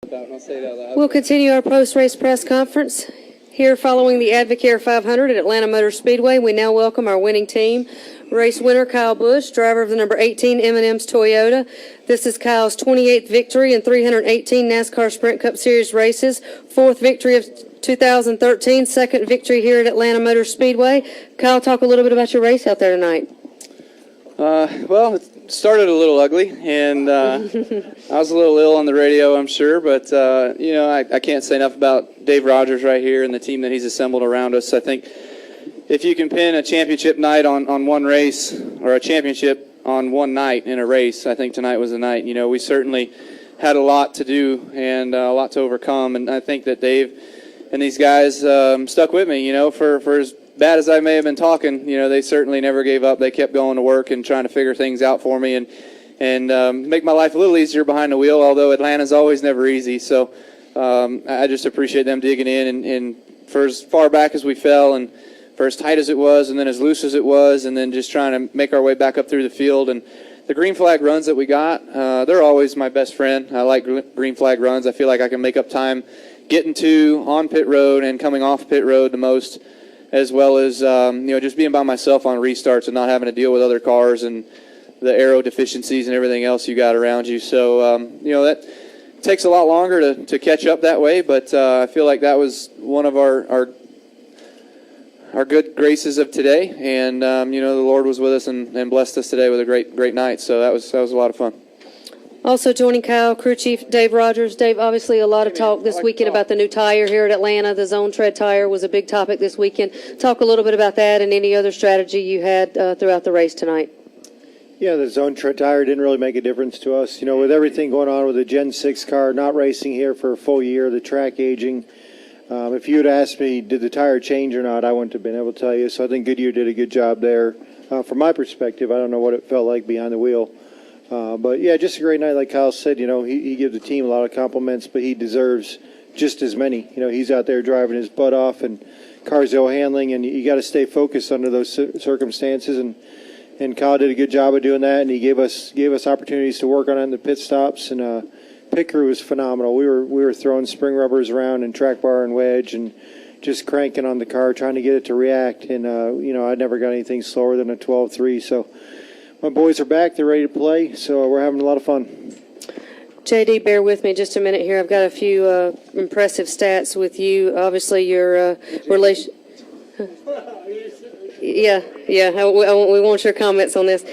We'll continue our post-race press conference. Here following the Advocare 500 at Atlanta Motor Speedway, we now welcome our winning team. Race winner Kyle Busch, driver of the number 18 M&M's Toyota. This is Kyle's 28th victory in 318 NASCAR Sprint Cup Series races, 4th victory of 2013, 2nd victory here at Atlanta Motor Speedway. Kyle, talk a little bit about your race out there tonight. Well, it started a little ugly, and I was a little ill on the radio, I'm sure, but, I can't say enough about Dave Rogers right here and the team that he's assembled around us. I think if you can pin a championship night on one race, or a championship on one night in a race, I think tonight was the night. You know, we certainly had a lot to do and a lot to overcome, and I think that Dave and these guys stuck with me, for as bad as I may have been talking, they certainly never gave up. They kept going to work and trying to figure things out for me and make my life a little easier behind the wheel, although Atlanta's always never easy. So I just appreciate them digging in and for as far back as we fell and for as tight as it was and then as loose as it was and then just trying to make our way back up through the field. And the green flag runs that we got, they're always my best friend. I like green flag runs. I feel like I can make up time getting to on pit road and coming off pit road the most, as well as, just being by myself on restarts and not having to deal with other cars and the aero deficiencies and everything else you got around you. So, that takes a lot longer to catch up that way, but I feel like that was one of our good graces of today. And, the Lord was with us and blessed us today with a great night. So that was a lot of fun. Also joining Kyle, crew chief Dave Rogers. Dave, obviously a lot of talk this weekend about the new tire here at Atlanta. The Zone Tread tire was a big topic this weekend. Talk a little bit about that and any other strategy you had throughout the race tonight. Yeah, the Zone Tread tire didn't really make a difference to us. With everything going on with the Gen 6 car, not racing here for a full year, the track aging, if you had asked me, did the tire change or not, I wouldn't have been able to tell you. So I think Goodyear did a good job there. From my perspective, I don't know what it felt like behind the wheel. But, yeah, just a great night. Like Kyle said, he gives the team a lot of compliments, but he deserves just as many. He's out there driving his butt off and Carzell handling, and you got to stay focused under those circumstances. And Kyle did a good job of doing that, and he gave us opportunities to work on it in the pit stops. And pit crew was phenomenal. We were throwing spring rubbers around and track bar and wedge and just cranking on the car, trying to get it to react. And, I never got anything slower than a 12.3. So my boys are back. They're ready to play. So we're having a lot of fun. JD, bear with me just a minute here. I've got a few impressive stats with you. Obviously, your relation. Yeah. We want your comments on this.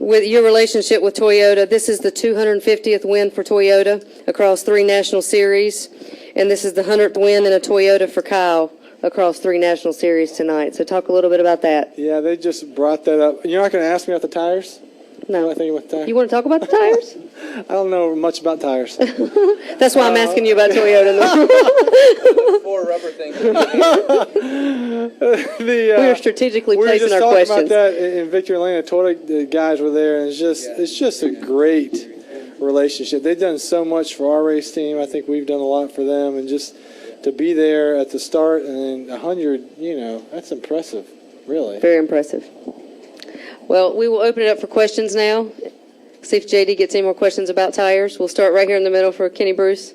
With your relationship with Toyota, this is the 250th win for Toyota across 3 National Series, and this is the 100th win in a Toyota for Kyle across 3 National Series tonight. So talk a little bit about that. Yeah, they just brought that up. You're not going to ask me about the tires? No. I think about the tires. You want to talk about the tires? I don't know much about tires. That's why I'm asking you about Toyota. Four rubber things. We are strategically placing our questions. We were just talking about that in Victory Atlanta. The guys were there, and it's just a great relationship. They've done so much for our race team. I think we've done a lot for them, and just to be there at the start and 100, that's impressive, really. Very impressive. Well, we will open it up for questions now. See if JD gets any more questions about tires. We'll start right here in the middle for Kenny Bruce.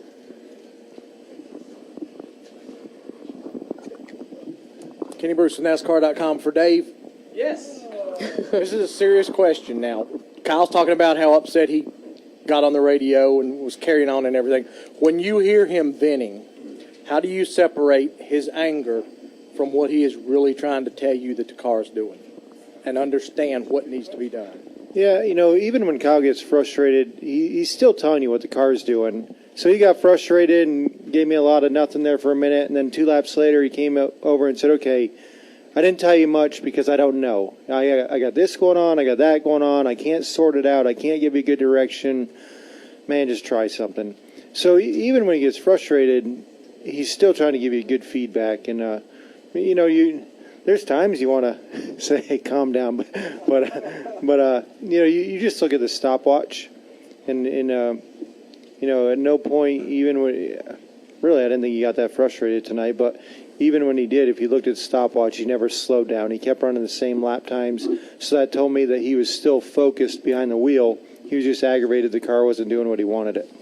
Kenny Bruce with NASCAR.com for Dave. Yes. This is a serious question now. Kyle's talking about how upset he got on the radio and was carrying on and everything. When you hear him venting, how do you separate his anger from what he is really trying to tell you that the car is doing and understand what needs to be done? Yeah, even when Kyle gets frustrated, he's still telling you what the car's doing. So he got frustrated and gave me a lot of nothing there for a minute, and then 2 laps later he came over and said, okay, I didn't tell you much because I don't know. I got this going on, I got that going on, I can't sort it out, I can't give you good direction. Man, just try something. So even when he gets frustrated, he's still trying to give you good feedback. And, there's times you want to say, hey, calm down. But you just look at the stopwatch. And at no point, even when, really, I didn't think he got that frustrated tonight. But even when he did, if you looked at the stopwatch, he never slowed down. He kept running the same lap times. So that told me that he was still focused behind the wheel. He was just aggravated the car wasn't doing what he wanted it.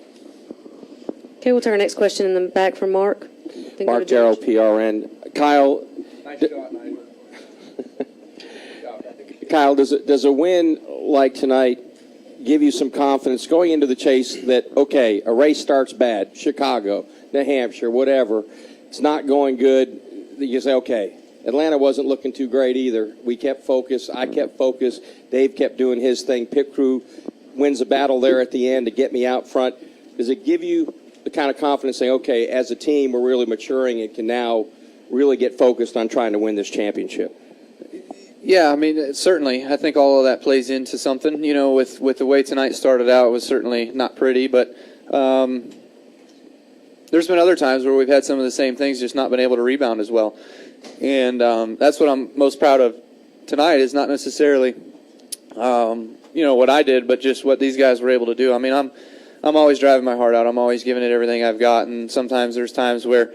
Okay, we'll take our next question in the back from Mark. Then go Mark to George. Darrow, PRN. Kyle, Kyle, does a win like tonight give you some confidence going into the chase that, okay, a race starts bad, Chicago, New Hampshire, whatever, it's not going good, that you say, okay, Atlanta wasn't looking too great either. We kept focused. I kept focused. Dave kept doing his thing. Pit crew wins a battle there at the end to get me out front. Does it give you the kind of confidence saying, okay, as a team, we're really maturing and can now really get focused on trying to win this championship? Yeah, I mean, certainly. I think all of that plays into something. You know, with the way tonight started out, it was certainly not pretty, but there's been other times where we've had some of the same things, just not been able to rebound as well. And that's what I'm most proud of tonight, is not necessarily, what I did, but just what these guys were able to do. I mean, I'm always driving my heart out. I'm always giving it everything I've got, and sometimes there's times where,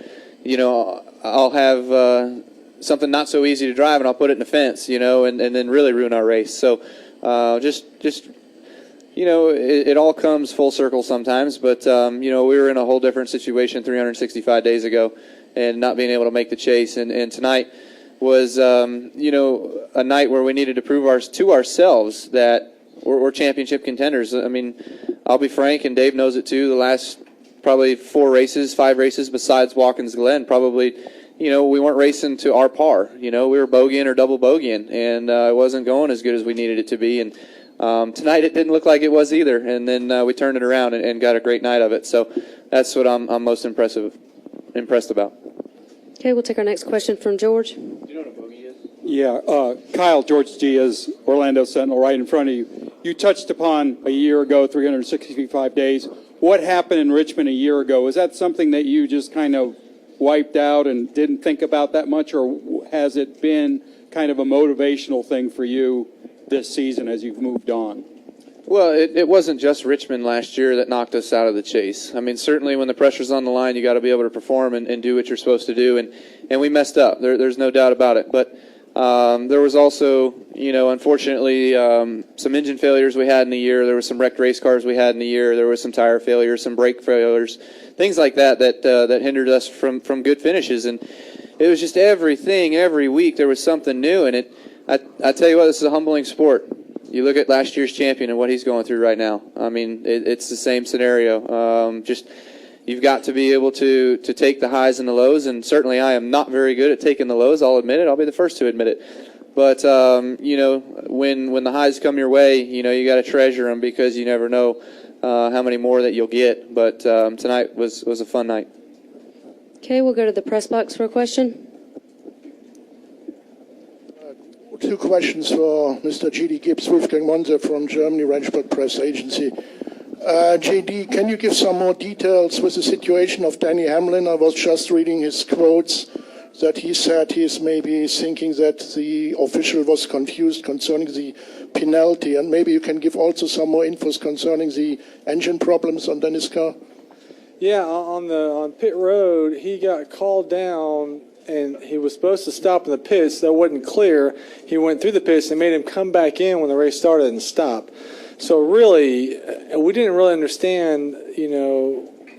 I'll have something not so easy to drive, and I'll put it in the fence, and then really ruin our race. So it all comes full circle sometimes, but, we were in a whole different situation 365 days ago and not being able to make the chase. And tonight was, a night where we needed to prove to ourselves that we're championship contenders. I mean, I'll be frank, and Dave knows it too, the last probably 5 races besides Watkins Glen, probably, we weren't racing to our par. We were bogeying or double bogeying, and it wasn't going as good as we needed it to be. And tonight it didn't look like it was either. And then we turned it around and got a great night of it. So that's what I'm most impressed about. Okay, we'll take our next question from George. Do you know what a bogey is? Yeah, Kyle, George Diaz, Orlando Sentinel, right in front of you. You touched upon a year ago, 365 days. What happened in Richmond a year ago? Was that something that you just kind of wiped out and didn't think about that much, or has it been kind of a motivational thing for you this season as you've moved on? Well, it wasn't just Richmond last year that knocked us out of the chase. I mean, certainly when the pressure's on the line, you got to be able to perform and do what you're supposed to do, and we messed up. There's no doubt about it. But there was also, unfortunately, some engine failures we had in the year. There was some wrecked race cars we had in the year. There was some tire failures, some brake failures, things like that hindered us from good finishes. And it was just every week there was something new. And I tell you what, this is a humbling sport. You look at last year's champion and what he's going through right now. I mean, it's the same scenario. You've got to be able to take the highs and the lows, and certainly I am not very good at taking the lows. I'll admit it. I'll be the first to admit it. But when the highs come your way, you got to treasure them, because you never know how many more that you'll get. But tonight was a fun night. Okay, we'll go to the press box for a question. 2 questions for Mr. G.D. Gibbs, Wolfgang Monze from Germany, Ranchburg Press Agency. J.D., can you give some more details with the situation of Danny Hamlin? I was just reading his quotes that he said he's maybe thinking that the official was confused concerning the penalty, and maybe you can give also some more infos concerning the engine problems on Dennis' car. Yeah, on pit road, he got called down, and he was supposed to stop in the pits. That wasn't clear. He went through the pits and made him come back in when the race started and stop. So really, we didn't really understand,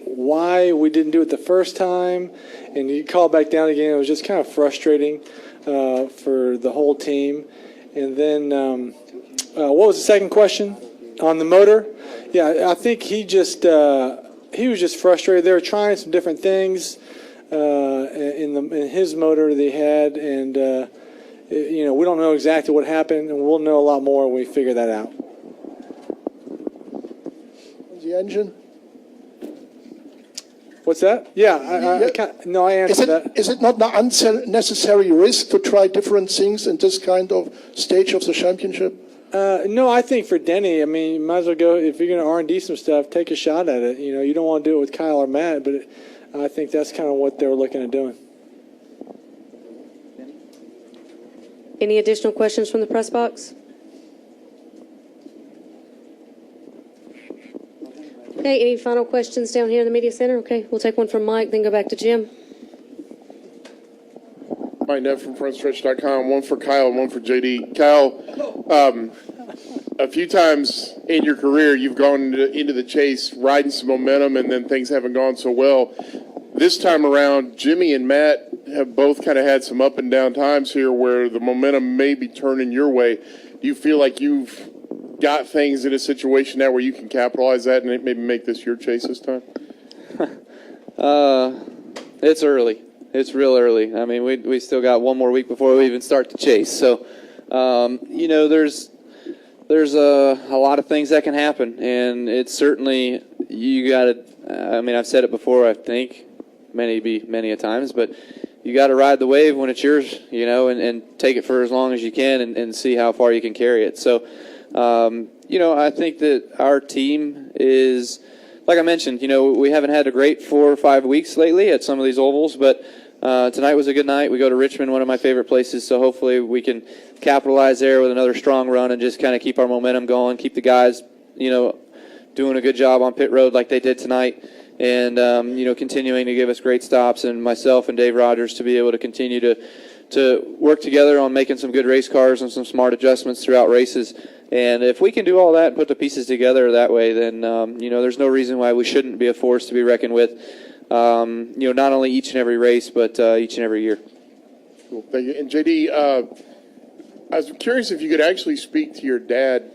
why we didn't do it the first time, and he called back down again. It was just kind of frustrating for the whole team. And then, what was the second question on the motor? Yeah, I think he was just frustrated. They were trying some different things in his motor they had, and we don't know exactly what happened, and we'll know a lot more when we figure that out. The engine? What's that? Yeah, I answered that. Is it not an unnecessary risk to try different things in this kind of stage of the championship? No, I think for Denny, I mean, you might as well go, if you're going to R&D some stuff, take a shot at it. You don't want to do it with Kyle or Matt, but I think that's kind of what they were looking at doing. Any additional questions from the press box? Okay, any final questions down here in the media center? Okay, we'll take one from Mike, then go back to Jim. Mike Neff from FrontStretch.com. One for Kyle and one for JD. Kyle, a few times in your career, you've gone into the chase riding some momentum, and then things haven't gone so well. This time around, Jimmy and Matt have both kind of had some up and down times here where the momentum may be turning your way. Do you feel like you've got things in a situation now where you can capitalize that and maybe make this your chase this time? It's early. It's real early. I mean, we still got one more week before we even start the chase. So, there's a lot of things that can happen, and it's certainly you got to. I mean, I've said it before. I think many a times, but you got to ride the wave when it's yours, and take it for as long as you can, and see how far you can carry it. So, I think that our team is. Like I mentioned, we haven't had a great 4 or 5 weeks lately at some of these ovals, but tonight was a good night. We go to Richmond, one of my favorite places, so hopefully we can capitalize there with another strong run and just kind of keep our momentum going, keep the guys, doing a good job on pit road like they did tonight, and, continuing to give us great stops, and myself and Dave Rogers to be able to continue to work together on making some good race cars and some smart adjustments throughout races. And if we can do all that and put the pieces together that way, then, there's no reason why we shouldn't be a force to be reckoned with, not only each and every race, but each and every year. Cool. Thank you. And, JD, I was curious if you could actually speak to your dad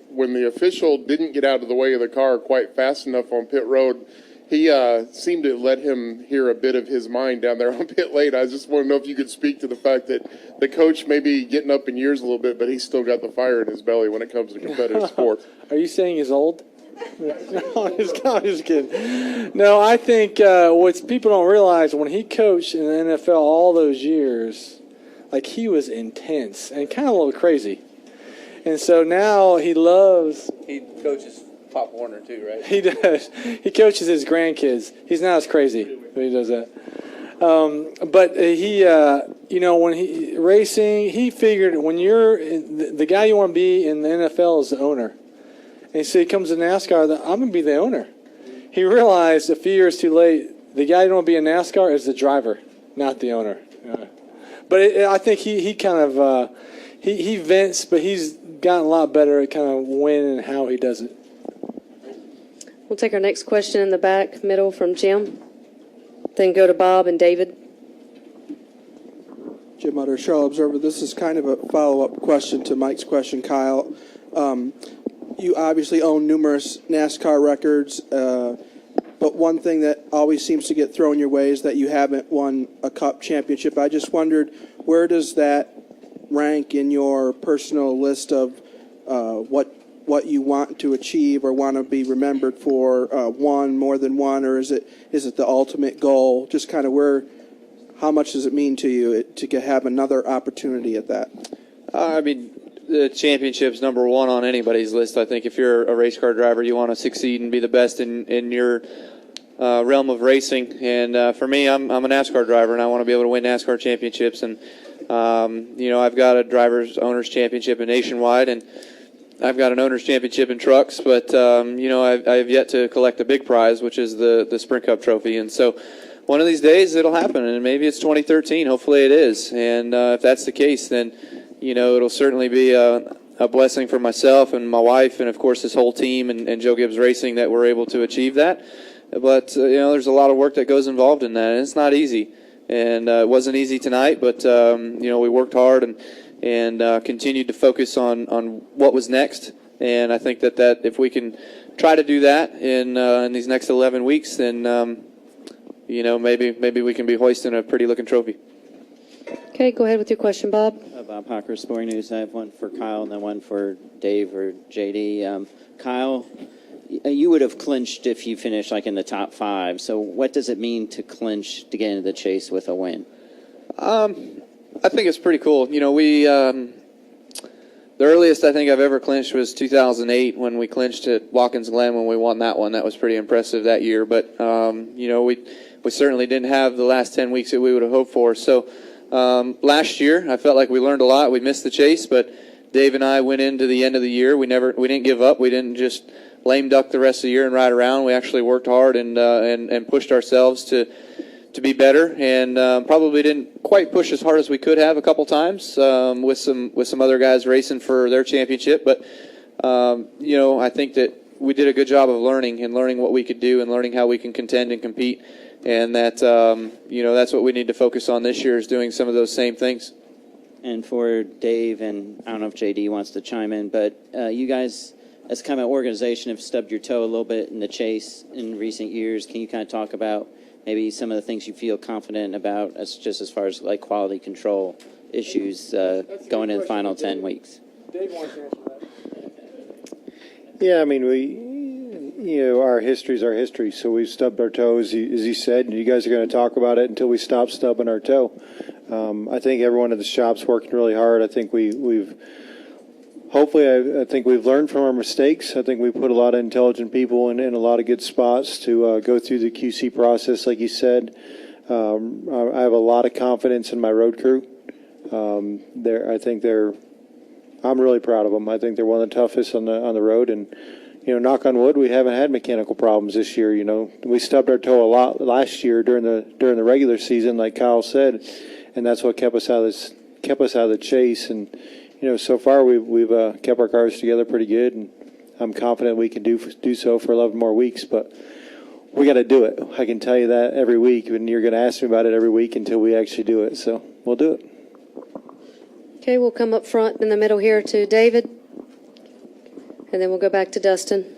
when the official didn't get out of the way of the car quite fast enough on pit road. He seemed to let him hear a bit of his mind down there on pit lane. I just want to know if you could speak to the fact that the coach may be getting up in years a little bit, but he's still got the fire in his belly when it comes to competitive sport. Are you saying he's old? No, I'm just kidding. No, I think what people don't realize, when he coached in the NFL all those years, like, he was intense and kind of a little crazy. And so now he coaches Pop Warner too, right? He does. He coaches his grandkids. He's not as crazy when he does that. But he, when he racing, he figured when you're the guy you want to be in the NFL is the owner. And so he comes to NASCAR, I'm going to be the owner. He realized a few years too late, the guy you want to be in NASCAR is the driver, not the owner. But I think he kind of, he vents, but he's gotten a lot better at kind of when and how he does it. We'll take our next question in the back middle from Jim, then go to Bob and David. Jim Utter, Charlotte Observer. This is kind of a follow-up question to Mike's question, Kyle. You obviously own numerous NASCAR records, but one thing that always seems to get thrown your way is that you haven't won a Cup championship. I just wondered, where does that rank in your personal list of what you want to achieve or want to be remembered for, more than one, or is it the ultimate goal? Just kind of how much does it mean to you to have another opportunity at that? The championship's number one on anybody's list. I think if you're a race car driver, you want to succeed and be the best in your realm of racing. And for me, I'm a NASCAR driver, and I want to be able to win NASCAR championships. And I've got a driver's owner's championship in Nationwide, and I've got an owner's championship in trucks, but I've yet to collect a big prize, which is the Sprint Cup trophy. And so one of these days it'll happen, and maybe it's 2013. Hopefully it is. And if that's the case, then it'll certainly be a blessing for myself and my wife, and of course this whole team and Joe Gibbs Racing that we're able to achieve that. But there's a lot of work that goes involved in that, and it's not easy. And it wasn't easy tonight, but we worked hard and continued to focus on what was next. And I think that if we can try to do that in these next 11 weeks, then maybe we can be hoisting a pretty looking trophy. Okay, go ahead with your question, Bob. Bob Hocker, Sporting News. I have one for Kyle and then one for Dave or JD. Kyle, you would have clinched if you finished like in the top 5. So what does it mean to clinch to get into the chase with a win? I think it's pretty cool. The earliest I think I've ever clinched was 2008 when we clinched at Watkins Glen when we won that one. That was pretty impressive that year. But, we certainly didn't have the last 10 weeks that we would have hoped for. So last year I felt like we learned a lot. We missed the chase, but Dave and I went into the end of the year. We didn't give up. We didn't just lame duck the rest of the year and ride around. We actually worked hard and pushed ourselves to be better, and probably didn't quite push as hard as we could have a couple times with some other guys racing for their championship. But I think that we did a good job of learning what we could do and learning how we can contend and compete. And that, that's what we need to focus on this year, is doing some of those same things. And for Dave, and I don't know if JD wants to chime in, but you guys, as kind of an organization, have stubbed your toe a little bit in the chase in recent years. Can you kind of talk about maybe some of the things you feel confident about, as far as like quality control issues going in the final 10 weeks? Dave wants to answer that. Yeah, I mean, our history's our history, so we've stubbed our toe, as you said, and you guys are going to talk about it until we stop stubbing our toe. I think everyone at the shop's working really hard. I think we've hopefully, I think we've learned from our mistakes. I think we put a lot of intelligent people in a lot of good spots to go through the QC process, like you said. I have a lot of confidence in my road crew. I'm really proud of them. I think they're one of the toughest on the road, and knock on wood, we haven't had mechanical problems this year. We stubbed our toe a lot last year during the regular season, like Kyle said, and that's what kept us out of the chase. And so far we've kept our cars together pretty good, and I'm confident we can do so for 11 more weeks. But we got to do it. I can tell you that every week, and you're going to ask me about it every week until we actually do it. So we'll do it. Okay, we'll come up front in the middle here to David, and then we'll go back to Dustin.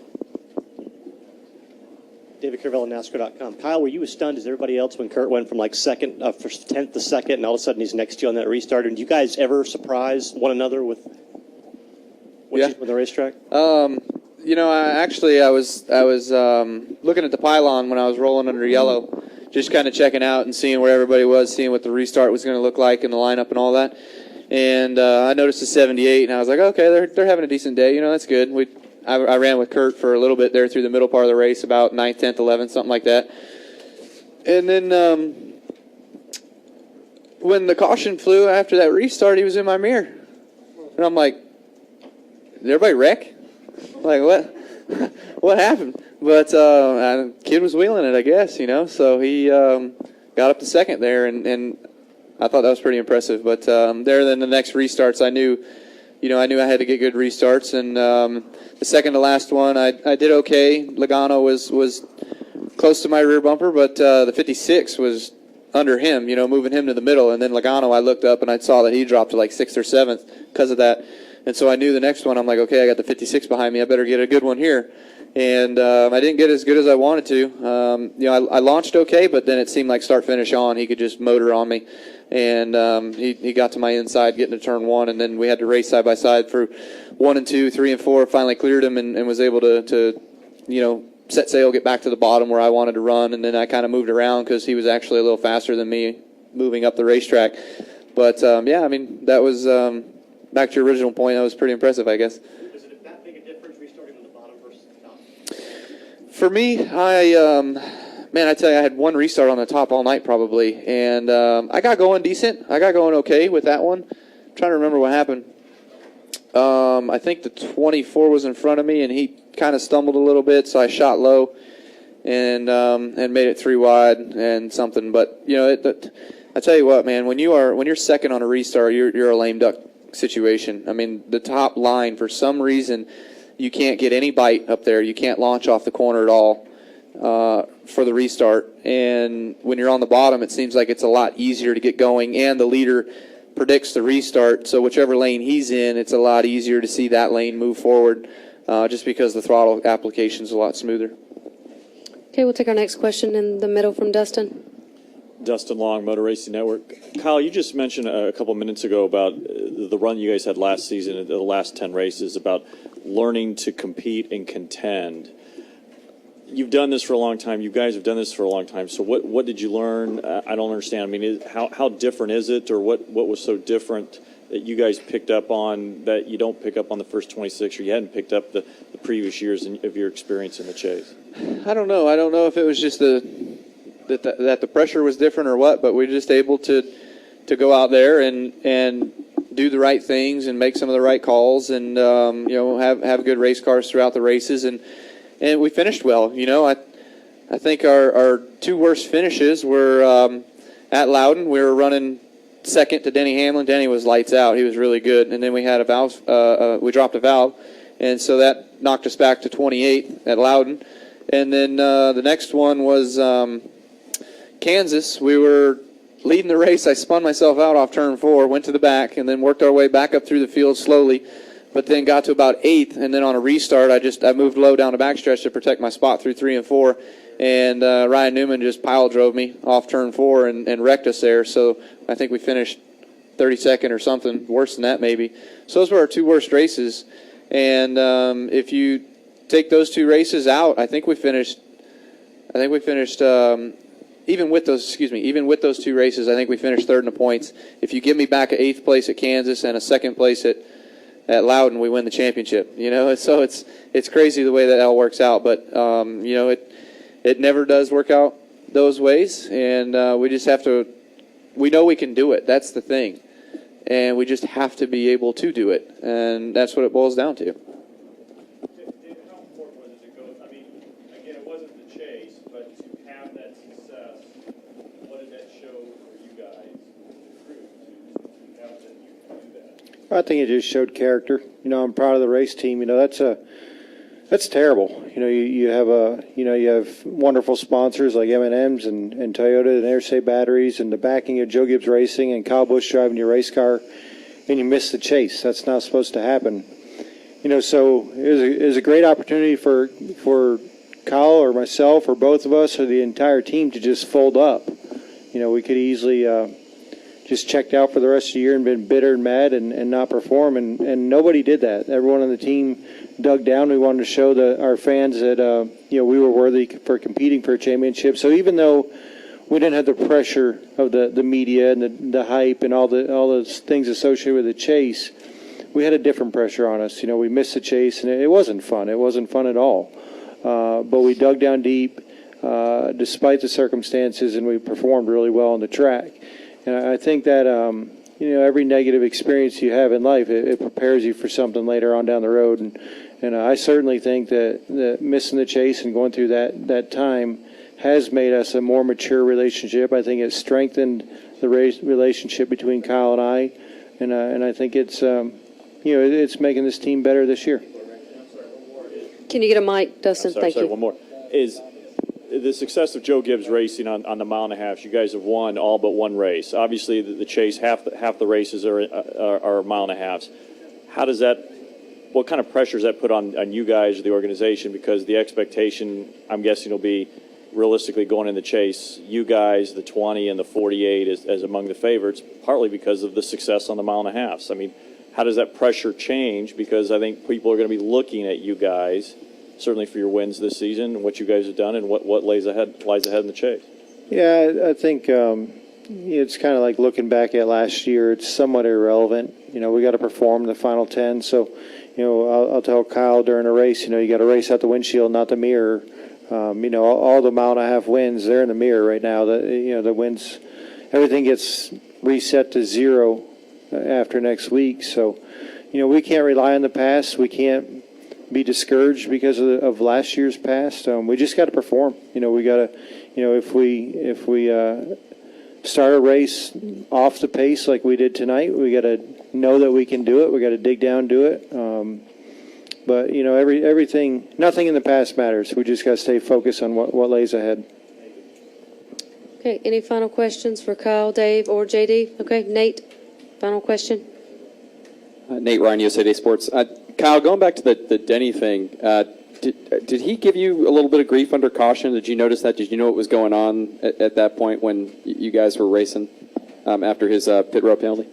David Carvell, NASCAR.com. Kyle, were you as stunned as everybody else when Kurt went from second, first 10th to second, and all of a sudden he's next to you on that restart? And do you guys ever surprise one another with the racetrack? I was looking at the pylon when I was rolling under yellow, just kind of checking out and seeing where everybody was, seeing what the restart was going to look like and the lineup and all that. And I noticed the 78, and I was like, okay, they're having a decent day. That's good. I ran with Kurt for a little bit there through the middle part of the race, about 9th, 10th, 11th, something like that. And then when the caution flew after that restart, he was in my mirror. And I'm like, did everybody wreck? Like, what? What happened? But the kid was wheeling it, I guess, So he got up to second there, and I thought that was pretty impressive. But there, then the next restarts, I knew I had to get good restarts. And the second to last one, I did okay. Logano was close to my rear bumper, but the 56 was under him, moving him to the middle. And then Logano, I looked up and I saw that he dropped to 6th or 7th because of that. And so I knew the next one, I'm like, okay, I got the 56 behind me. I better get a good one here. And I didn't get as good as I wanted to. I launched okay, but then it seemed like start, finish on. He could just motor on me. And he got to my inside, getting to turn 1, and then we had to race side by side for 1 and 2, 3 and 4. Finally cleared him and was able to set sail, get back to the bottom where I wanted to run, and then I kind of moved around because he was actually a little faster than me moving up the racetrack. But that was back to your original point. That was pretty impressive, I guess. Is it that big a difference restarting on the bottom versus the top? For me, I tell you, I had one restart on the top all night probably, and I got going decent. I got going okay with that one. I'm trying to remember what happened. I think the 24 was in front of me, and he kind of stumbled a little bit, so I shot low and made it 3 wide and something. But I tell you what, man, when you're second on a restart, you're a lame duck situation. I mean, the top line, for some reason, you can't get any bite up there. You can't launch off the corner at all. For the restart, and when you're on the bottom, it seems like it's a lot easier to get going, and the leader predicts the restart, so whichever lane he's in, it's a lot easier to see that lane move forward, just because the throttle application is a lot smoother. Okay, we'll take our next question in the middle from Dustin. Dustin Long, Motor Racing Network. Kyle, you just mentioned a couple minutes ago about the run you guys had last season, the last 10 races, about learning to compete and contend. You've done this for a long time. You guys have done this for a long time. So what did you learn? I don't understand. I mean, how different is it, or what was so different that you guys picked up on that you don't pick up on the first 26, or you hadn't picked up the previous years of your experience in the chase? I don't know. I don't know if it was just that the pressure was different or what, but we're just able to go out there and do the right things and make some of the right calls, and have good race cars throughout the races, and we finished well. I think our 2 worst finishes were at Loudon. We were running second to Denny Hamlin. Denny was lights out. He was really good. And then we had a valve. We dropped a valve, and so that knocked us back to 28 at Loudon. And then the next one was Kansas. We were leading the race. I spun myself out off turn 4, went to the back, and then worked our way back up through the field slowly, but then got to about 8th, and then on a restart, I moved low down the backstretch to protect my spot through 3 and 4, and Ryan Newman just pile drove me off turn 4 and wrecked us there. So I think we finished 32nd or something, worse than that maybe. So those were our 2 worst races, and if you take those 2 races out, I think we finished even with those 2 races, I think we finished 3rd in the points. If you give me back an 8th place at Kansas and a 2nd place at Loudon, we win the championship. So it's crazy the way that all works out, but it never does work out those ways, and we just have to. We know we can do it. That's the thing, and we just have to be able to do it, and that's what it boils down to. I think it just showed character. I'm proud of the race team. That's terrible. You have wonderful sponsors like M&M's and Toyota and Interstate Batteries and the backing of Joe Gibbs Racing and Kyle Busch driving your race car, and you miss the chase. That's not supposed to happen. So it was a great opportunity for Kyle or myself or both of us or the entire team to just fold up. We could easily just checked out for the rest of the year and been bitter and mad and not perform, and nobody did that. Everyone on the team dug down. We wanted to show our fans that we were worthy for competing for a championship. So even though we didn't have the pressure of the media and the hype and all those things associated with the chase, we had a different pressure on us. We missed the chase, and it wasn't fun. It wasn't fun at all. But we dug down deep despite the circumstances, and we performed really well on the track. And I think that, every negative experience you have in life, it prepares you for something later on down the road. And I certainly think that missing the chase and going through that time has made us a more mature relationship. I think it strengthened the relationship between Kyle and I. And I think it's, it's making this team better this year. Can you get a mic, Dustin? Thank you. One more. Is the success of Joe Gibbs Racing on the mile and a half? You guys have won all but one race. Obviously, the chase, half the races are mile and a halves. How does that? What kind of pressure does that put on you guys or the organization? Because the expectation, I'm guessing, will be realistically going in the chase. You guys, the 20 and the 48, as among the favorites, partly because of the success on the mile and a halves. I mean, how does that pressure change? Because I think people are going to be looking at you guys, certainly for your wins this season, and what you guys have done, and what lies ahead in the chase. Yeah, I think it's kind of like looking back at last year. It's somewhat irrelevant. We got to perform the final 10. So, I'll tell Kyle during a race, you got to race out the windshield, not the mirror. All the mile and a half wins, they're in the mirror right now. The wins, everything gets reset to 0 after next week. So, we can't rely on the past. We can't be discouraged because of last year's past. We just got to perform. We got to, if we start a race off the pace like we did tonight, we got to know that we can do it. We got to dig down, do it. But everything, nothing in the past matters. We just got to stay focused on what lays ahead. Okay. Any final questions for Kyle, Dave, or JD? Okay, Nate. Final question. Nate Ryan, USA Today Sports. Kyle, going back to the Denny thing, did he give you a little bit of grief under caution? Did you notice that? Did you know what was going on at that point when you guys were racing after his pit road penalty?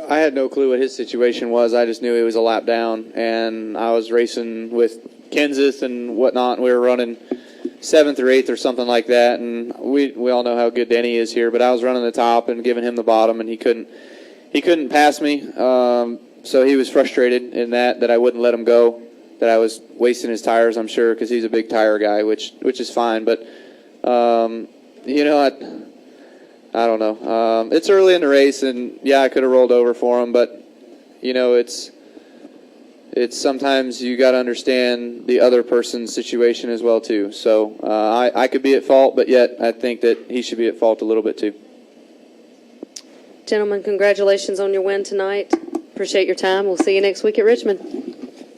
I had no clue what his situation was. I just knew he was a lap down, and I was racing with Kenseth and whatnot, and we were running 7th or 8th or something like that, and we all know how good Denny is here, but I was running the top and giving him the bottom, and he couldn't pass me. So he was frustrated in that I wouldn't let him go, that I was wasting his tires, I'm sure, because he's a big tire guy, which is fine. But, I don't know. It's early in the race, and, yeah, I could have rolled over for him. But, it's sometimes you got to understand the other person's situation as well, too. So I could be at fault, but yet I think that he should be at fault a little bit, too. Gentlemen, congratulations on your win tonight. Appreciate your time. We'll see you next week at Richmond.